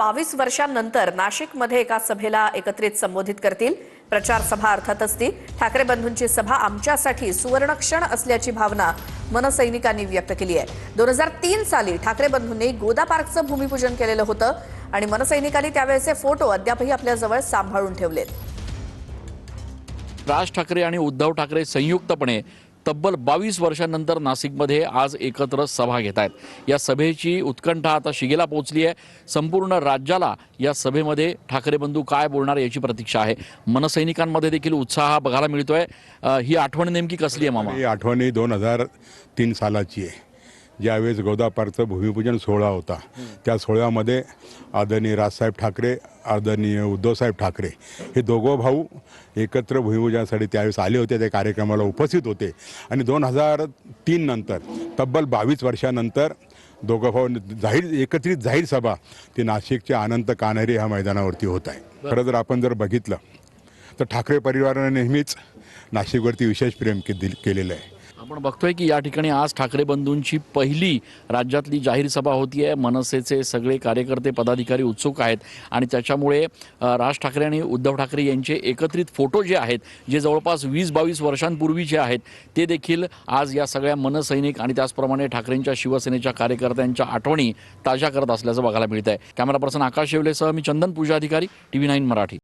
22 वर्षांनंतर नाशिकमध्ये एका सभेला एकत्रित संबोधित करतील। प्रचार सभा अर्थातच ती ठाकरे बंधूंची सभा आमच्यासाठी सुवर्णक्षण असल्याची भावना मनसैनिकांनी व्यक्त केली आहे। 2003 साली ठाकरे बंधूंनी गोदा पार्कचं भूमिपूजन केलेलं होतं आणि मनसैनिकांनी त्यावेळेचे फोटो अद्यापही आपल्या जवळ सांभाळून ठेवलेत। राज ठाकरे आणि उद्धव ठाकरे संयुक्तपणे तब्बल 22 वर्षांनंतर नाशिकमध्ये आज एकत्र सभा घेत आहेत। या सभेची उत्कंठा आता शिगेला पोहोचली आहे। संपूर्ण राज्याला या सभेमध्ये ठाकरे बंधू काय बोलणार याची प्रतीक्षा आहे। मनसैनिकांमध्ये देखील उत्साह बघायला मिळतोय। ही आठवण नेमकी कसली आहे मामा? ही आठवण 2003 सालाची आहे, ज्यावेळेस गोदा पार्कचं भूमिपूजन सोहळा होता। त्या सोहळ्यामध्ये आदरणीय राजसाहेब ठाकरे, आदरणीय उद्धवसाहेब ठाकरे हे दोघं भाऊ एकत्र भूमिपूजनासाठी त्यावेळेस आले होते, त्या कार्यक्रमाला उपस्थित होते। आणि 2003 नंतर तब्बल 22 वर्षानंतर दोघं भाऊ एकत्रित जाहीर सभा ती नाशिकच्या अनंत कान्हेरे ह्या मैदानावरती होत आहे। खरं जर आपण जर बघितलं तर ठाकरे परिवाराने नेहमीच नाशिकवरती विशेष प्रेम केलेलं आहे। आपण बघतोय की या ठिकाणी आज ठाकरे बंधूंची पहिली राज्यातली जाहीर सभा होतीये। मनसेचे सगळे कार्यकर्ते पदाधिकारी उत्सुक आहेत आणि त्याच्यामुळे राज ठाकरे आणि उद्धव ठाकरे यांचे एकत्रित फोटो जे आहेत, जे जवळपास 20-22 वर्षांपूर्वीचे आहेत, ते देखील आज या सगळ्या मनसैनिक आणि त्याचप्रमाणे ठाकरेंच्या शिवसेनेच्या कार्यकर्त्यांच्या आठवणी ताज्या करत असल्याचं बघायला मिळत आहे। कॅमेरा पर्सन आकाश शेवलेसह मी चंदन पूजा अधिकारी, TV9 मराठी।